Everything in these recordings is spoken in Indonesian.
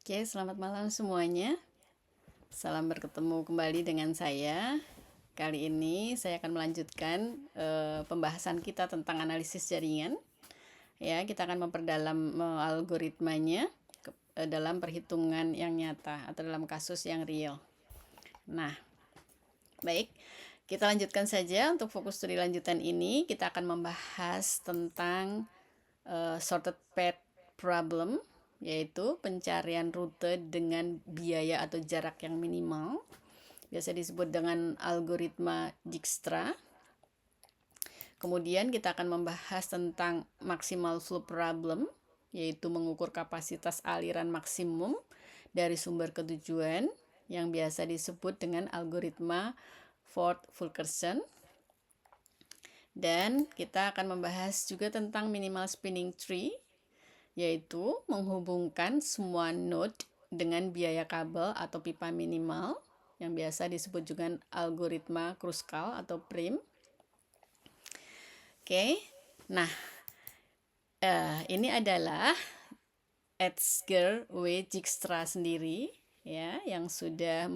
Oke, selamat malam semuanya. Salam berketemu kembali dengan saya. Kali ini saya akan melanjutkan pembahasan kita tentang analisis jaringan. Ya, kita akan memperdalam algoritmanya dalam perhitungan yang nyata atau dalam kasus yang real. Nah, baik. Kita lanjutkan saja untuk fokus studi lanjutan ini. Kita akan membahas tentang sorted path problem, yaitu pencarian rute dengan biaya atau jarak yang minimal, biasa disebut dengan algoritma Dijkstra. Kemudian kita akan membahas tentang maximal flow problem, yaitu mengukur kapasitas aliran maksimum dari sumber ke tujuan, yang biasa disebut dengan algoritma Ford-Fulkerson. Dan kita akan membahas juga tentang minimal spinning tree, yaitu menghubungkan semua node dengan biaya kabel atau pipa minimal, yang biasa disebut juga algoritma Kruskal atau prim. Oke, nah ini adalah Edgar W. Dijkstra sendiri, ya, yang sudah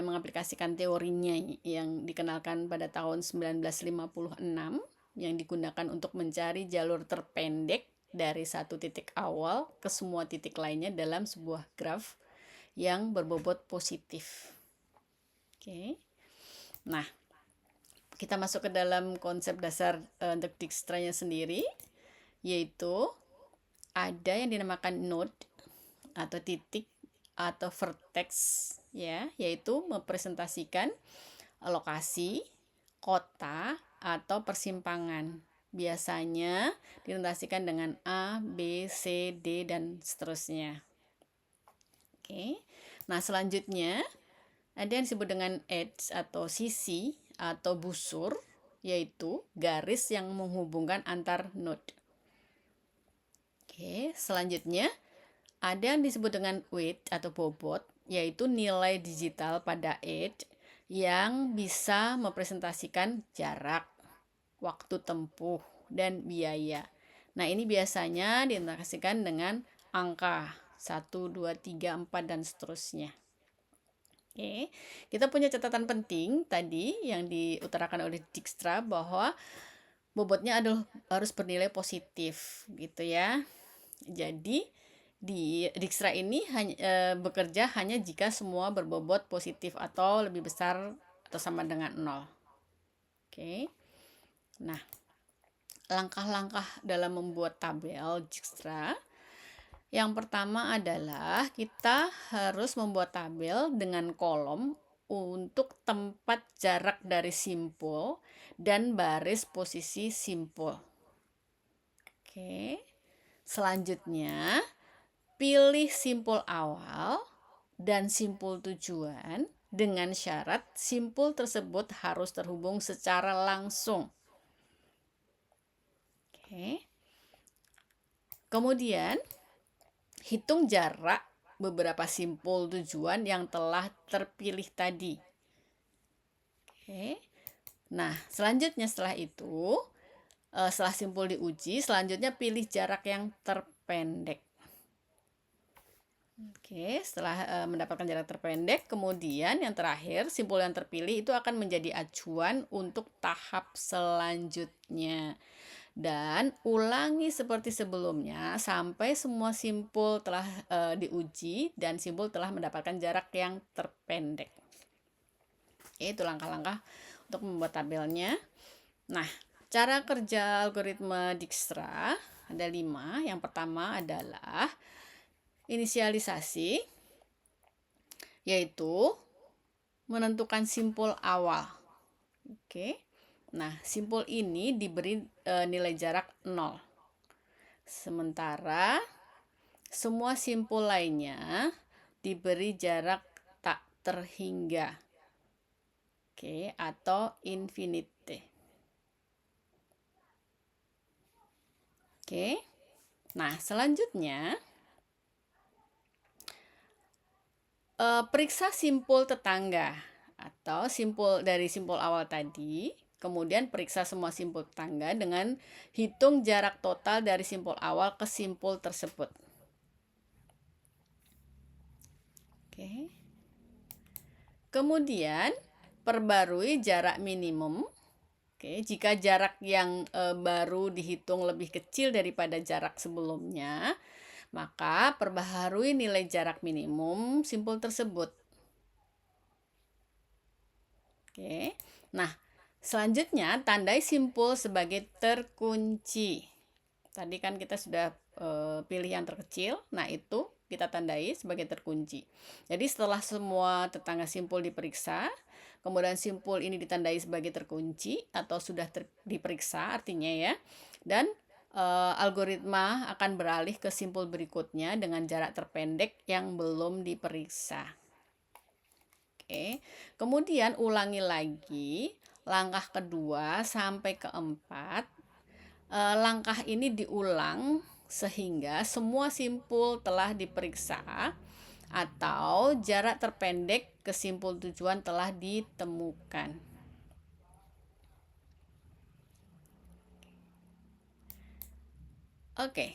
mengaplikasikan teorinya yang dikenalkan pada tahun 1956, yang digunakan untuk mencari jalur terpendek dari satu titik awal ke semua titik lainnya dalam sebuah graf yang berbobot positif. Oke. Nah, kita masuk ke dalam konsep dasar untuk Dijkstra-nya sendiri, yaitu ada yang dinamakan node atau titik atau vertex, ya, yaitu mempresentasikan lokasi, kota, atau persimpangan. Biasanya dinotasikan dengan A, B, C, D, dan seterusnya. Oke. Nah, selanjutnya ada yang disebut dengan edge atau sisi atau busur, yaitu garis yang menghubungkan antar node. Oke, selanjutnya ada yang disebut dengan weight atau bobot, yaitu nilai digital pada edge yang bisa mempresentasikan jarak, waktu tempuh, dan biaya. Nah, ini biasanya diindikasikan dengan angka 1, 2, 3, 4, dan seterusnya. Oke, kita punya catatan penting tadi yang diutarakan oleh Dijkstra bahwa bobotnya harus bernilai positif, gitu ya. Jadi di Dijkstra ini bekerja hanya jika semua berbobot positif atau lebih besar atau sama dengan 0. Oke. Nah, langkah-langkah dalam membuat tabel Dijkstra. Yang pertama adalah kita harus membuat tabel dengan kolom untuk tempat jarak dari simpul dan baris posisi simpul. Oke. Selanjutnya, pilih simpul awal dan simpul tujuan dengan syarat simpul tersebut harus terhubung secara langsung. Oke. Kemudian, hitung jarak beberapa simpul tujuan yang telah terpilih tadi. Oke. Nah, selanjutnya setelah itu, setelah simpul diuji, selanjutnya pilih jarak yang terpendek. Oke, setelah mendapatkan jarak terpendek, kemudian yang terakhir, simpul yang terpilih itu akan menjadi acuan untuk tahap selanjutnya. Dan ulangi seperti sebelumnya sampai semua simpul telah diuji dan simpul telah mendapatkan jarak yang terpendek. Oke, itu langkah-langkah untuk membuat tabelnya. Nah, cara kerja algoritma Dijkstra ada 5. Yang pertama adalah inisialisasi, yaitu menentukan simpul awal. Oke. Nah, simpul ini diberi nilai jarak 0. Sementara semua simpul lainnya diberi jarak tak terhingga. Oke, atau infinite. Oke. Nah, selanjutnya periksa simpul tetangga atau simpul dari simpul awal tadi, Kemudian periksa semua simpul tetangga dengan hitung jarak total dari simpul awal ke simpul tersebut. Oke. Kemudian perbarui jarak minimum. Oke, jika jarak yang baru dihitung lebih kecil daripada jarak sebelumnya, maka perbaharui nilai jarak minimum simpul tersebut. Oke. Nah, selanjutnya tandai simpul sebagai terkunci. Tadi kan kita sudah pilih yang terkecil. Nah, itu kita tandai sebagai terkunci. Jadi setelah semua tetangga simpul diperiksa, kemudian simpul ini ditandai sebagai terkunci atau sudah diperiksa artinya ya. Dan algoritma akan beralih ke simpul berikutnya dengan jarak terpendek yang belum diperiksa. Oke. Kemudian ulangi lagi langkah kedua sampai keempat. Langkah ini diulang sehingga semua simpul telah diperiksa atau jarak terpendek ke simpul tujuan telah ditemukan. Oke.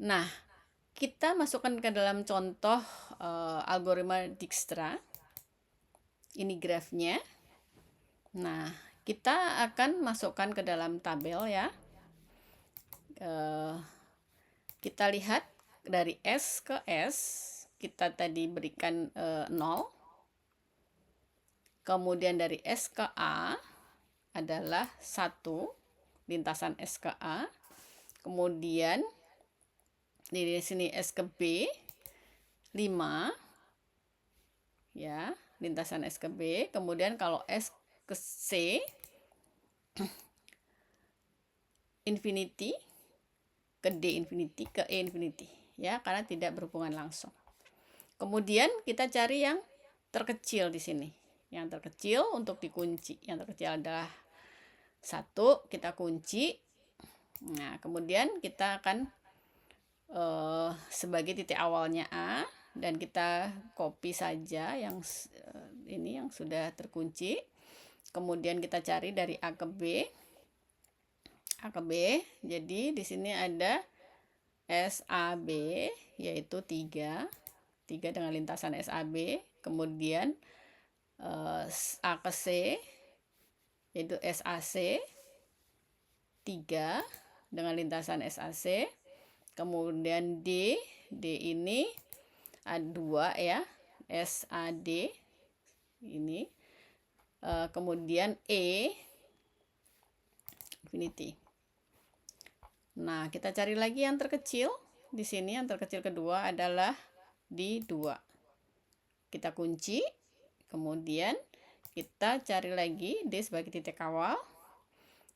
Nah, kita masukkan ke dalam contoh algoritma Dijkstra. Ini grafnya. Nah, kita akan masukkan ke dalam tabel ya. Kita lihat dari S ke S, kita tadi berikan 0. Kemudian dari S ke A adalah 1, lintasan S ke A. Kemudian di sini S ke B 5, ya, lintasan S ke B. Kemudian kalau S ke C infinity, ke D infinity, ke E infinity, ya, karena tidak berhubungan langsung. Kemudian kita cari yang terkecil di sini. Yang terkecil untuk dikunci. Yang terkecil adalah 1, kita kunci. Nah, kemudian kita akan sebagai titik awalnya A, dan kita copy saja yang ini yang sudah terkunci. Kemudian kita cari dari A ke B. A ke B. Jadi di sini ada SAB yaitu 3 dengan lintasan SAB. Kemudian A ke C yaitu SAC 3 dengan lintasan SAC. Kemudian D ini ada 2 ya, SAD ini. Kemudian E infinity. Nah, kita cari lagi yang terkecil. Di sini yang terkecil kedua adalah di 2. Kita kunci. Kemudian kita cari lagi D sebagai titik awal.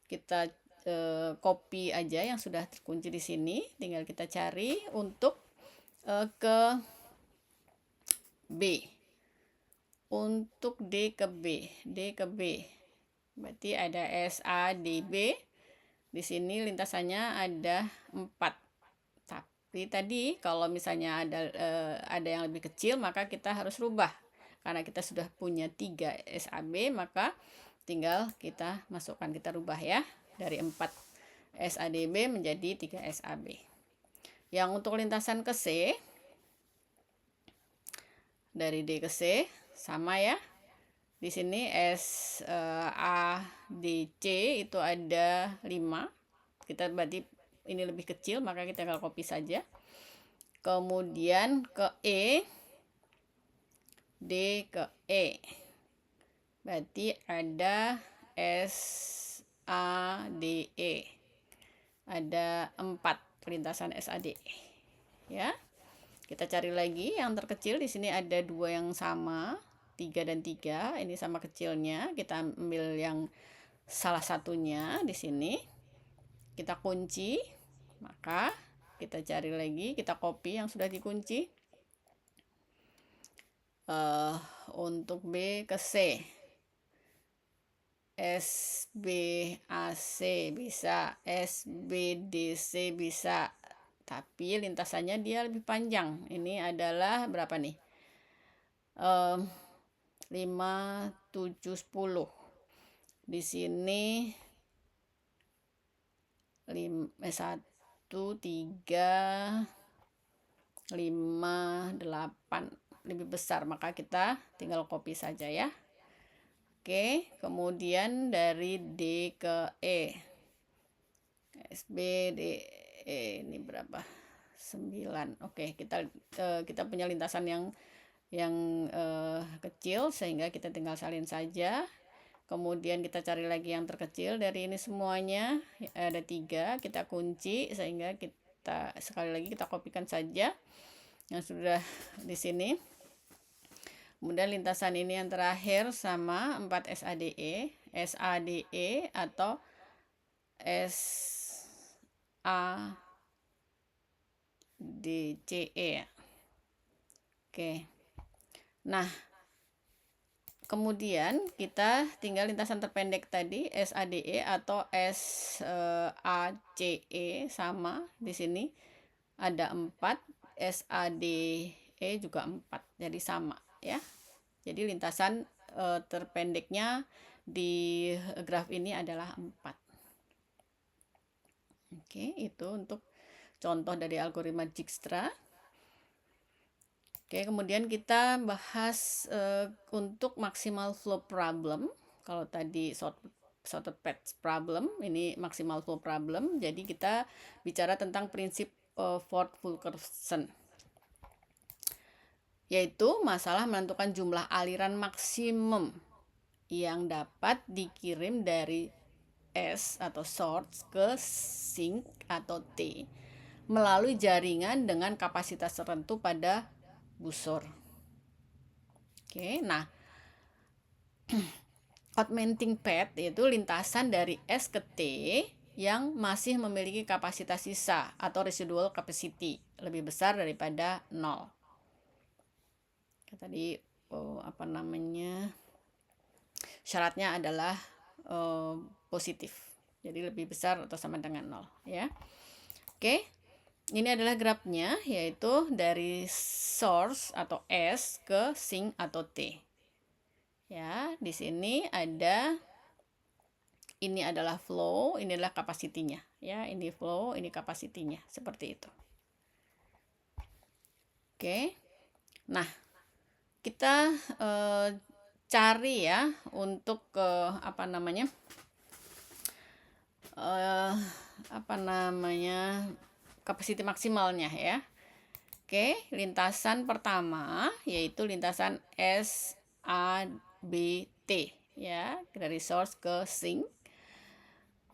Kita copy aja yang sudah terkunci di sini. Tinggal kita cari untuk ke B. Untuk D ke B. D ke B. Berarti ada SADB. Di sini lintasannya ada 4. Tapi tadi kalau misalnya ada yang lebih kecil, maka kita harus rubah. Karena kita sudah punya 3 SAB, maka tinggal kita masukkan, kita rubah ya. Dari 4 SADB menjadi 3 SAB. Yang untuk lintasan ke C, dari D ke C sama ya. Di sini SADC itu ada 5. Kita berarti ini lebih kecil, maka kita tinggal copy saja. Kemudian ke E, D ke E. Berarti ada SADE. Ada 4 lintasan SADE. Ya. Kita cari lagi yang terkecil. Di sini ada 2 yang sama, 3 dan 3. Ini sama kecilnya. Kita ambil yang salah satunya di sini. Kita kunci. Maka kita cari lagi, kita copy yang sudah dikunci. Untuk B ke C, SBAC bisa, SBDC bisa, tapi lintasannya dia lebih panjang. Ini adalah berapa nih? 5, 7, 10. Di sini 1, 3, 5, 8 lebih besar, maka kita tinggal copy saja ya. Oke, kemudian dari D ke E. SB D E ini berapa? 9. Oke, kita punya lintasan yang kecil, sehingga kita tinggal salin saja. Kemudian kita cari lagi yang terkecil dari ini semuanya, ada 3, kita kunci sehingga kita sekali lagi kita kopikan saja yang sudah di sini. Kemudian lintasan ini yang terakhir sama 4 SADE, SADE atau SADCE. Oke. Nah, kemudian kita tinggal lintasan terpendek tadi SADE atau SACE sama di sini ada 4, SADE juga 4, jadi sama ya. Jadi lintasan terpendeknya di graf ini adalah 4. Oke, itu untuk contoh dari algoritma Dijkstra. Oke, kemudian kita bahas untuk maximal flow problem. Kalau tadi sorted path problem, ini maximal flow problem. Jadi kita bicara tentang prinsip Ford-Fulkerson, yaitu masalah menentukan jumlah aliran maksimum yang dapat dikirim dari S atau source ke sink atau T melalui jaringan dengan kapasitas tertentu pada busur. Oke, nah augmenting path yaitu lintasan dari S ke T yang masih memiliki kapasitas sisa atau residual capacity lebih besar daripada 0. Tadi syaratnya adalah positif, jadi lebih besar atau sama dengan 0 ya. Oke. Ini adalah grafnya, yaitu dari source atau S ke sink atau T. Ya, di sini ini adalah flow, ini adalah kapasitinya. Ya, ini flow, ini kapasitinya, seperti itu. Oke. Nah, kita cari ya untuk kapasiti maksimalnya ya. Oke, lintasan pertama yaitu lintasan SABT ya, dari source ke sink.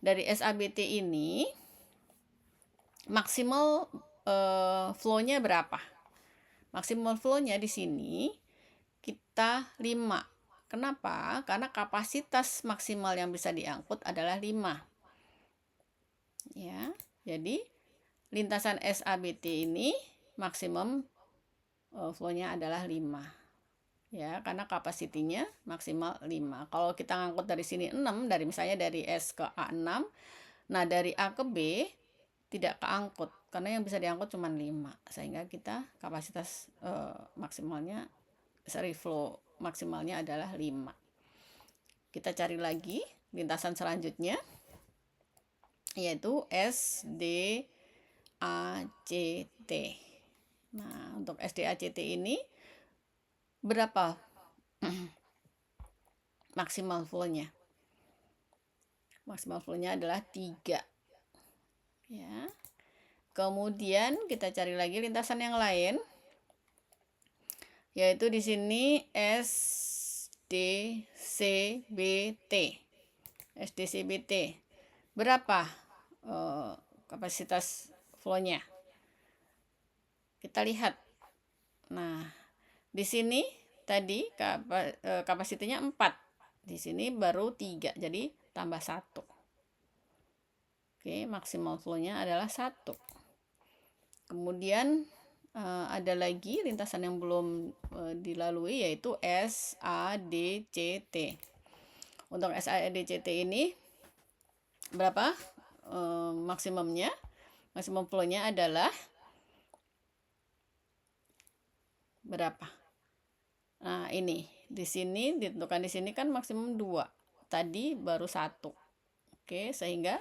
Dari SABT ini maksimal flow-nya berapa? Maksimal flow-nya di sini kita 5. Kenapa? Karena kapasitas maksimal yang bisa diangkut adalah 5. Ya, jadi lintasan SABT ini maksimum flow-nya adalah 5. Ya, karena kapasitinya maksimal 5. Kalau kita ngangkut dari sini 6, misalnya dari S ke A6, nah dari A ke B tidak keangkut karena yang bisa diangkut cuma 5, sehingga kita kapasitas flow maksimalnya adalah 5. Kita cari lagi lintasan selanjutnya, yaitu SDACT. Nah, untuk SDACT ini berapa maksimal flow-nya? Maksimal flow-nya adalah 3. Ya. Kemudian kita cari lagi lintasan yang lain, yaitu di sini SDCBT. SDCBT berapa kapasitas flow-nya? Kita lihat. Nah, di sini tadi kapasitinya 4. Di sini baru 3, jadi tambah 1. Oke, maksimal flow-nya adalah 1. Kemudian ada lagi lintasan yang belum dilalui, yaitu SADCT. Untuk SADCT ini berapa maksimumnya? Maksimum flow-nya adalah berapa? Nah, ini di sini ditentukan, di sini kan maksimum 2. tadi baru 1. Oke, sehingga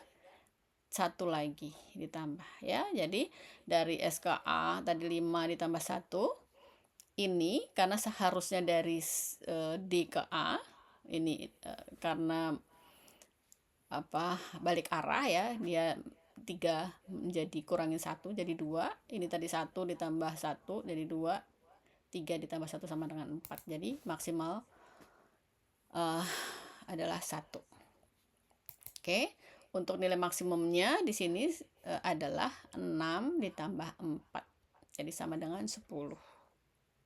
1 lagi ditambah ya. Jadi dari S ke A tadi 5 ditambah 1. Ini karena seharusnya dari D ke A, ini karena balik arah ya, dia 3 menjadi kurangin 1 jadi 2. Ini tadi 1 ditambah 1 jadi 2. 3 ditambah 1 sama dengan 4. Jadi maksimal adalah 1. Oke, untuk nilai maksimumnya di sini adalah 6 ditambah 4. Jadi sama dengan 10.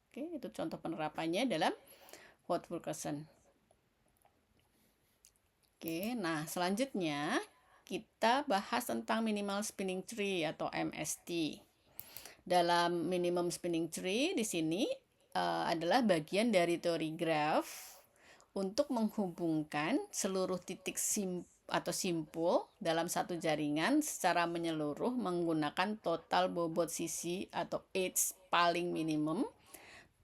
Oke, itu contoh penerapannya dalam Hotful question. Oke, nah selanjutnya kita bahas tentang minimal spinning tree atau MST. Dalam minimum spinning tree di sini adalah bagian dari teori graph untuk menghubungkan seluruh titik atau simpul dalam satu jaringan secara menyeluruh menggunakan total bobot sisi atau edge paling minimum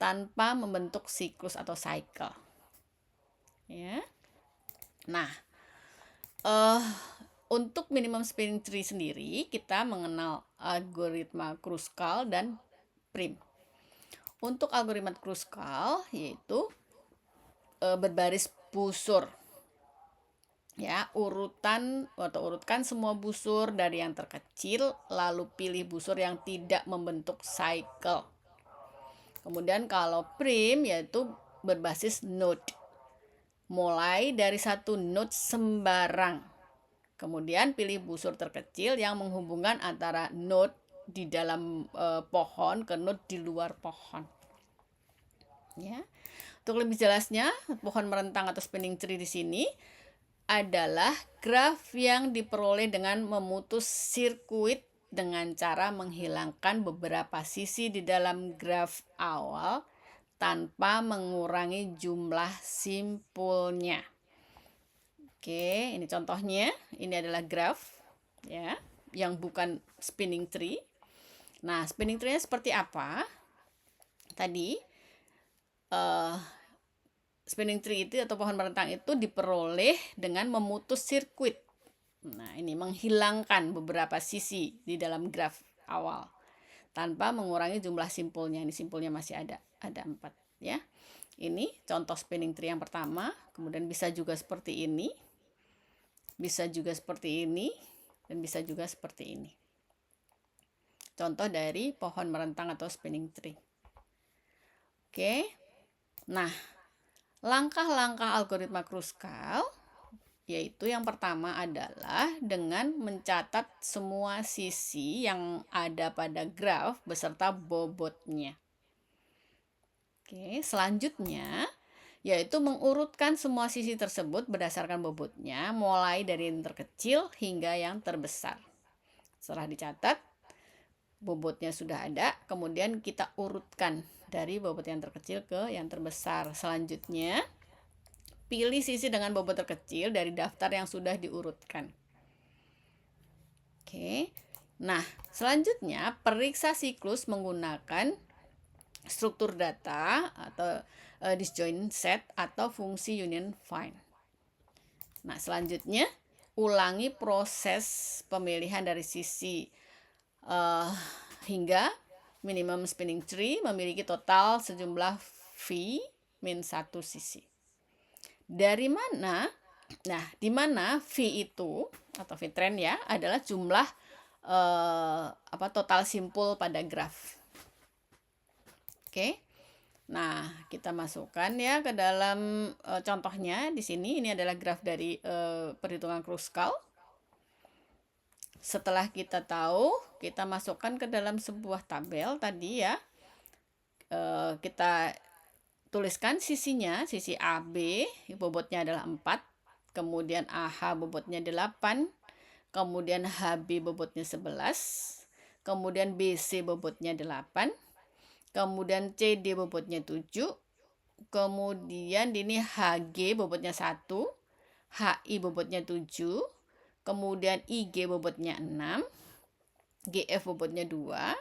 tanpa membentuk siklus atau cycle. Ya. Nah, untuk minimum spinning tree sendiri kita mengenal algoritma Kruskal dan Prim. Untuk algoritma Kruskal yaitu berbaris busur. Ya, urutkan semua busur dari yang terkecil lalu pilih busur yang tidak membentuk cycle. Kemudian kalau Prim yaitu berbasis node. Mulai dari satu node sembarang. Kemudian pilih busur terkecil yang menghubungkan antara node di dalam pohon ke node di luar pohon. Ya. Untuk lebih jelasnya, pohon merentang atau spinning tree di sini adalah graf yang diperoleh dengan memutus sirkuit dengan cara menghilangkan beberapa sisi di dalam graf awal tanpa mengurangi jumlah simpulnya. Oke, ini contohnya. Ini adalah graf ya, yang bukan spinning tree. Nah, spinning tree-nya seperti apa? Tadi spinning tree itu atau pohon merentang itu diperoleh dengan memutus sirkuit. Nah, ini menghilangkan beberapa sisi di dalam graf awal tanpa mengurangi jumlah simpulnya. Ini simpulnya masih ada 4 ya. Ini contoh spinning tree yang pertama, kemudian bisa juga seperti ini. Bisa juga seperti ini dan bisa juga seperti ini. Contoh dari pohon merentang atau spinning tree. Oke. Nah, langkah-langkah algoritma Kruskal yaitu yang pertama adalah dengan mencatat semua sisi yang ada pada graf beserta bobotnya. Oke, selanjutnya yaitu mengurutkan semua sisi tersebut berdasarkan bobotnya mulai dari yang terkecil hingga yang terbesar. Setelah dicatat, bobotnya sudah ada, kemudian kita urutkan dari bobot yang terkecil ke yang terbesar. Selanjutnya, pilih sisi dengan bobot terkecil dari daftar yang sudah diurutkan. Oke. Nah, selanjutnya periksa siklus menggunakan struktur data atau disjoint set atau fungsi union find. Nah, selanjutnya ulangi proses pemilihan dari sisi hingga minimum spinning tree memiliki total sejumlah V min 1 sisi. Dari mana? Nah, di mana V itu atau V trend ya adalah jumlah total simpul pada graf. Oke. Nah, kita masukkan ya ke dalam contohnya di sini. Ini adalah graf dari perhitungan Kruskal. Setelah kita tahu, kita masukkan ke dalam sebuah tabel tadi ya. Kita tuliskan sisinya, sisi AB bobotnya adalah 4, kemudian AH bobotnya 8, kemudian HB bobotnya 11, kemudian BC bobotnya 8, kemudian CD bobotnya 7, kemudian ini HG bobotnya 1, HI bobotnya 7, kemudian IG bobotnya 6, GF bobotnya 2,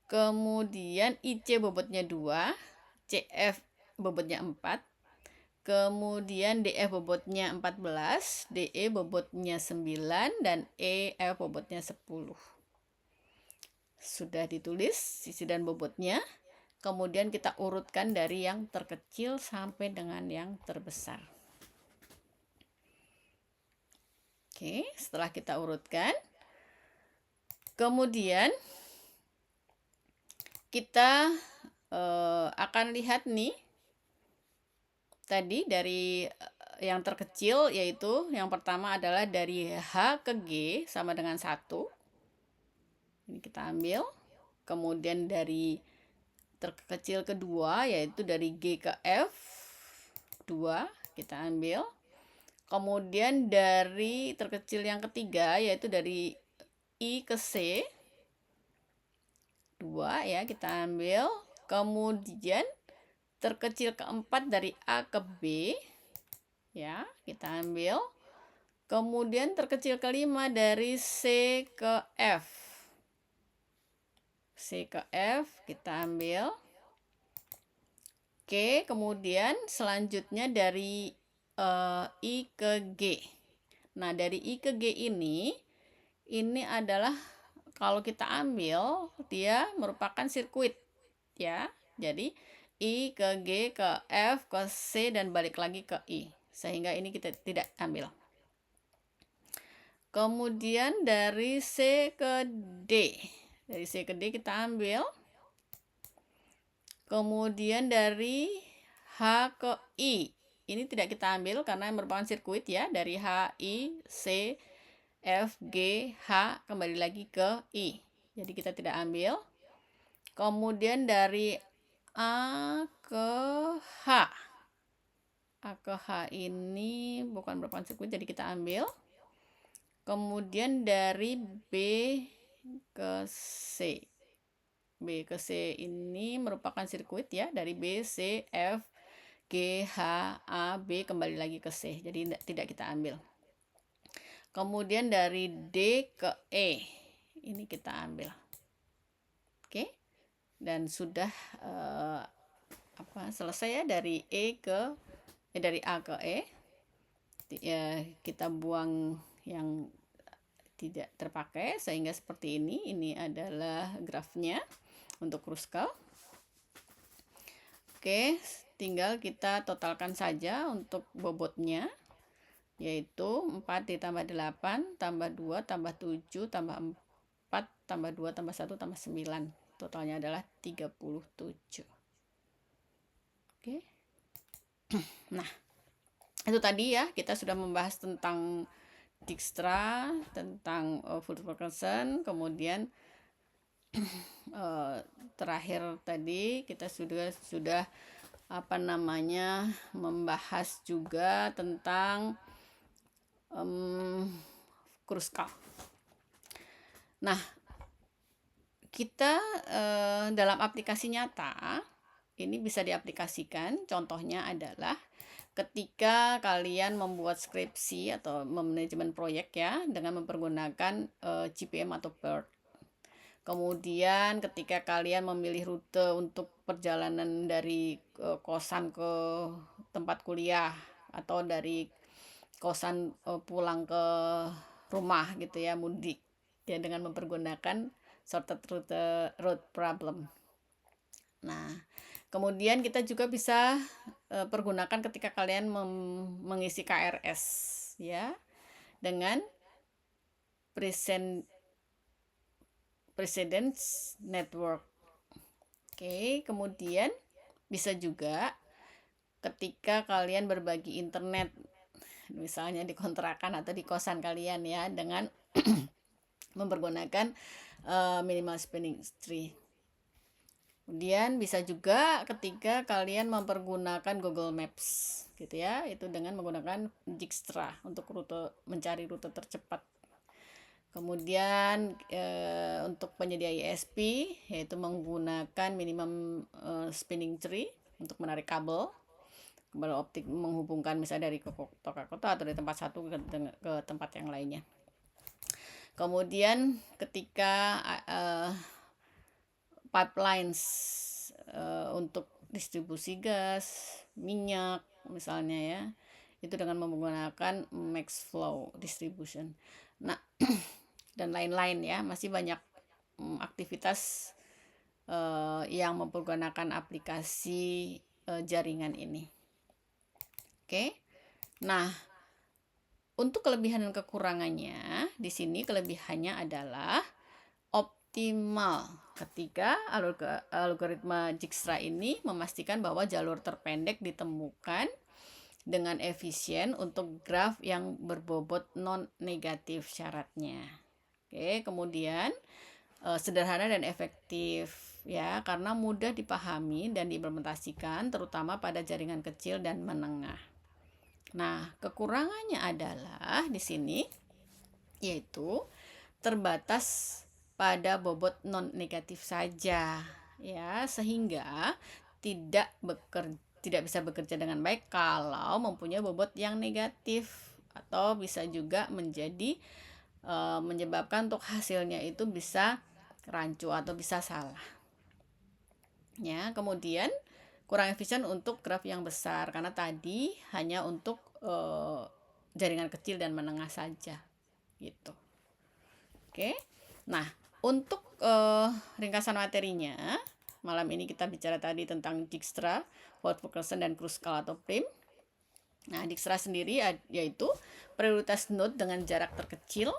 kemudian IC bobotnya 2, CF bobotnya 4, Kemudian DF bobotnya 14, DE bobotnya 9, dan EF bobotnya 10. Sudah ditulis sisi dan bobotnya. Kemudian kita urutkan dari yang terkecil sampai dengan yang terbesar. Oke, setelah kita urutkan, kemudian kita akan lihat nih, tadi dari yang terkecil, yaitu yang pertama adalah dari H ke G sama dengan 1. Ini kita ambil. Kemudian dari terkecil kedua, yaitu dari G ke F, 2, kita ambil. Kemudian dari terkecil yang ketiga, yaitu dari I ke C, 2, ya, kita ambil. Kemudian terkecil keempat dari A ke B, ya, kita ambil. Kemudian terkecil kelima dari C ke F, C ke F kita ambil. Oke, kemudian selanjutnya dari I ke G. Nah, dari I ke G ini adalah, kalau kita ambil, dia merupakan sirkuit, ya. Jadi I ke G ke F ke C dan balik lagi ke I, sehingga ini kita tidak ambil. Kemudian dari C ke D, dari C ke D kita ambil. Kemudian dari H ke I, ini tidak kita ambil karena merupakan sirkuit, ya. Dari H, I, C, F, G, H kembali lagi ke I, jadi kita tidak ambil. Kemudian dari A ke H, A ke H ini bukan merupakan sirkuit, jadi kita ambil. Kemudian dari B ke C, B ke C ini merupakan sirkuit, ya. Dari B, C, F, G, H, A, B kembali lagi ke C, jadi tidak kita ambil. Kemudian dari D ke E, ini kita ambil. Oke, dan sudah selesai, ya, dari dari A ke E. Ya, kita buang yang tidak terpakai sehingga seperti ini. Ini adalah grafnya untuk Kruskal. Oke, tinggal kita totalkan saja untuk bobotnya, yaitu 4 ditambah 8 tambah 2 tambah 7 tambah 4 tambah 2 tambah 1 tambah 9. Totalnya adalah 37. Oke. Nah, itu tadi, ya, kita sudah membahas tentang Dijkstra, tentang full percussion. Kemudian terakhir tadi kita sudah membahas juga tentang Kruskal. Nah, kita dalam aplikasi nyata ini bisa diaplikasikan. Contohnya adalah ketika kalian membuat skripsi atau manajemen proyek, ya, dengan mempergunakan GPM atau BERT. Kemudian ketika kalian memilih rute untuk perjalanan dari kosan ke tempat kuliah atau dari kosan pulang ke rumah, gitu, ya, mudik, ya, dengan mempergunakan sorted route problem. Nah, kemudian kita juga bisa pergunakan ketika kalian mengisi KRS, ya, dengan precedence network. Oke, kemudian bisa juga ketika kalian berbagi internet, misalnya di kontrakan atau di kosan kalian, ya, dengan mempergunakan minimal spanning tree. Kemudian bisa juga ketika kalian mempergunakan Google Maps, gitu, ya, itu dengan menggunakan Dijkstra untuk mencari rute tercepat. Kemudian untuk penyedia ISP, yaitu menggunakan minimum spanning tree untuk menarik kabel optik menghubungkan misalnya dari kota atau dari tempat satu ke tempat yang lainnya. Kemudian ketika pipelines untuk distribusi gas, minyak misalnya ya. Itu dengan menggunakan max flow distribution. Nah, dan lain-lain ya, masih banyak aktivitas yang mempergunakan aplikasi jaringan ini. Oke. Nah, untuk kelebihan dan kekurangannya, di sini kelebihannya adalah optimal ketika algoritma Dijkstra ini memastikan bahwa jalur terpendek ditemukan dengan efisien untuk graf yang berbobot non negatif syaratnya. Oke, kemudian sederhana dan efektif ya, karena mudah dipahami dan diimplementasikan terutama pada jaringan kecil dan menengah. Nah, kekurangannya adalah di sini yaitu terbatas pada bobot non negatif saja ya, sehingga tidak bisa bekerja dengan baik kalau mempunyai bobot yang negatif, atau bisa juga menyebabkan untuk hasilnya itu bisa rancu atau bisa salah. Ya, kemudian kurang efisien untuk graf yang besar karena tadi hanya untuk jaringan kecil dan menengah saja gitu. Oke. Nah, untuk ringkasan materinya, malam ini kita bicara tadi tentang Dijkstra, Vogt-Funckelsen, dan Kruskal atau Prim. Nah, Dijkstra sendiri yaitu prioritas node dengan jarak terkecil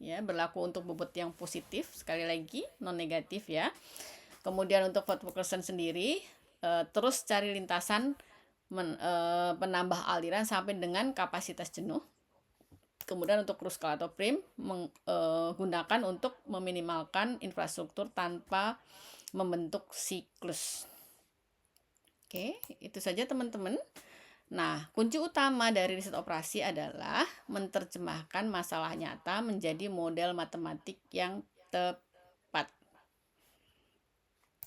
ya, berlaku untuk bobot yang positif, sekali lagi non negatif ya. Kemudian untuk Vogt-Funckelsen sendiri terus cari lintasan penambah aliran sampai dengan kapasitas jenuh. Kemudian untuk Kruskal atau Prim menggunakan untuk meminimalkan infrastruktur tanpa membentuk siklus. Oke, itu saja teman-teman. Nah, kunci utama dari riset operasi adalah menerjemahkan masalah nyata menjadi model matematik yang tepat.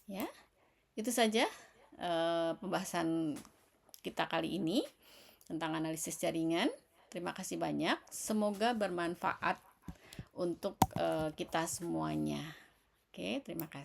Ya, itu saja pembahasan kita kali ini tentang analisis jaringan. Terima kasih banyak. Semoga bermanfaat untuk kita semuanya. Oke, terima kasih.